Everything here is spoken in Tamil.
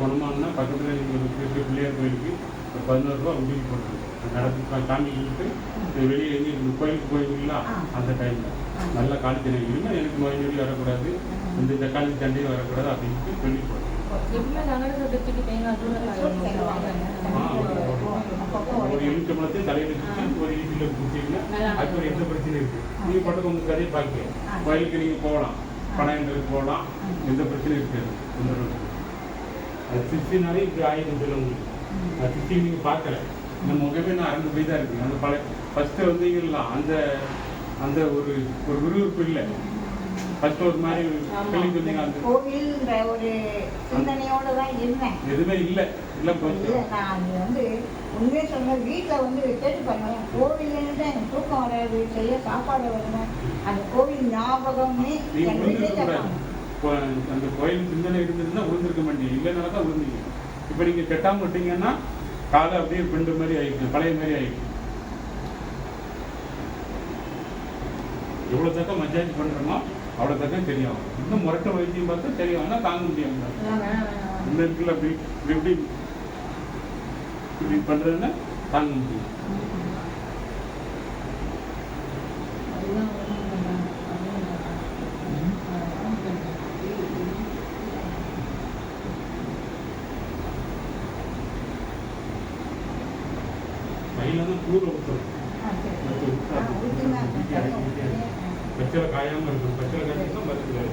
குணமானா பக்கத்தில் நீங்கள் இருக்கிற பிள்ளையார் கோயிலுக்கு ஒரு 11 ரூபா உண்டியல் போட்டுருக்கு. நடந்து சாமி கும்பிட்டு வெளியே எங்கேயும் கோயிலுக்கு போயிருந்தீங்களா அந்த டைமில் நல்லா காலத்தினை இருந்தால் எனக்கு நோய் நொடி வரக்கூடாது, இந்த தக்காளி சண்டையும் வரக்கூடாது அப்படின்ட்டு சொல்லி போடுறேன். ஒரு எலுமிச்சம்பழத்தையும் தலையில் வச்சுட்டு ஒரு ஈட்டியில் குடிச்சிங்கன்னா அதுக்கு ஒரு எந்த பிரச்சனையும் இருக்குது. நீங்கள் பட்டு உங்கள் கதையை பார்க்க கோயிலுக்கு நீங்கள் போகலாம், பணங்களுக்கு போகலாம், எந்த பிரச்சனையும் இருக்காது. அது சிஸ்டினாலே இப்படி ஆயிரம் சொல்ல முடியும். அது சிஸ்டி நீங்கள் பார்க்கல, இந்த முகமே நான் அறந்து போய் தான் இருக்குது. அந்த பழைய ஃபஸ்ட்டு வந்தீங்களா அந்த அந்த ஒரு ஒரு விறுவிறுப்பு இல்லை. ஃபஸ்ட்டு ஒரு மாதிரி கேள்வி சொன்னீங்க, அந்த கோவில்ன்ற ஒரு சிந்தனையோட தான் இருந்தேன். எதுவுமே இல்லை இல்லை போச்சு. நான் அது உண்மையே சொன்னேன். வீட்டில் கேட்டு பண்ணுவேன், கோவில்னு தான் எனக்கு தூக்கம் வராது, செய்ய சாப்பாடு வரணும், அந்த கோவில் ஞாபகமே அந்த கோயில் சிந்தனை இருந்ததுன்னா விழுந்திருக்க மாட்டீங்க, இல்லைனால தான் விழுந்தீங்க. இப்போ நீங்கள் கெட்டாமல் விட்டீங்கன்னா காலை அப்படியே பிண்டு மாதிரி ஆகிடும், பழைய மாதிரி ஆகிடும். எவ்வளோ தக்க மஜாஜ் பண்ணுறோமோ அவ்வளோ தக்க தெரியும். இன்னும் முரட்ட வைத்தியம் பார்த்தா தெரியும், ஆனால் தாங்க முடியாது. இந்த இடத்துல அப்படி இப்படி இப்படி பண்ணுறதுன்னா தாங்க முடியும். கையில் தான் கூற ஊற்றணும். பச்சளை காயாமல் இருக்கும், பச்சளை காய்ச்சல் தான் மருந்து.